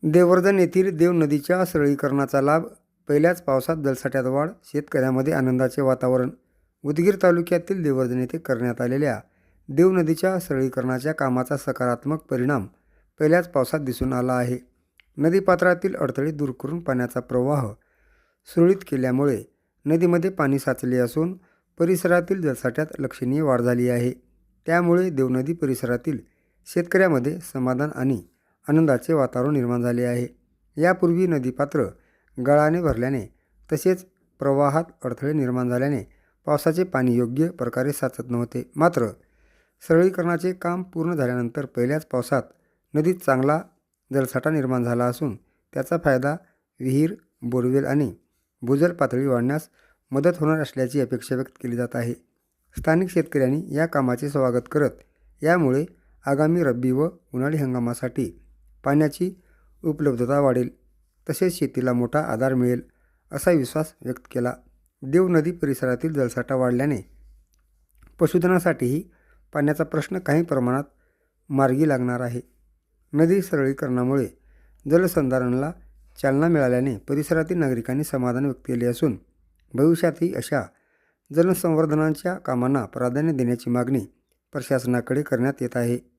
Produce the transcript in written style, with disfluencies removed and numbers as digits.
देवर्धन येथील देव नदीच्या सरळीकरणाचा लाभ, पहिल्याच पावसात जलसाठ्यात वाढ, शेतकऱ्यांमध्ये आनंदाचे वातावरण. उदगीर तालुक्यातील देवर्धन येथे करण्यात आलेल्या देव नदीच्या सरळीकरणाच्या कामाचा सकारात्मक परिणाम पहिल्याच पावसात दिसून आला आहे. नदीपात्रातील अडथळे दूर करून पाण्याचा प्रवाह सुरळीत केल्यामुळे नदीमध्ये पाणी साचले असून परिसरातील जलसाठ्यात लक्षणीय वाढ झाली आहे. त्यामुळे देवनदी परिसरातील शेतकऱ्यामध्ये समाधान आणि आनंदाचे वातावरण निर्माण झाले आहे. यापूर्वी नदीपात्र गळाने भरल्याने तसेच प्रवाहात अडथळे निर्माण झाल्याने पावसाचे पाणी योग्य प्रकारे साचत नव्हते. मात्र सरळीकरणाचे काम पूर्ण झाल्यानंतर पहिल्याच पावसात नदीत चांगला जलसाठा निर्माण झाला असून त्याचा फायदा विहीर, बोरवेल आणि भूजल पातळी वाढण्यास मदत होणार असल्याची अपेक्षा व्यक्त केली जात आहे. स्थानिक शेतकऱ्यांनी या कामाचे स्वागत करत यामुळे आगामी रब्बी व उन्हाळी हंगामासाठी पाण्याची उपलब्धता वाढेल, तसेच शेतीला मोठा आधार मिळेल असा विश्वास व्यक्त केला. देव नदी परिसरातील जलसाठा वाढल्याने पशुधनासाठीही पाण्याचा प्रश्न काही प्रमाणात मार्गी लागणार आहे. नदी सरळीकरणामुळे जलसंधारणाला चालना मिळाल्याने परिसरातील नागरिकांनी समाधान व्यक्त केले असून भविष्यातही अशा जलसंवर्धनाच्या कामांना प्राधान्य देण्याची मागणी प्रशासनाकडे करण्यात येत आहे.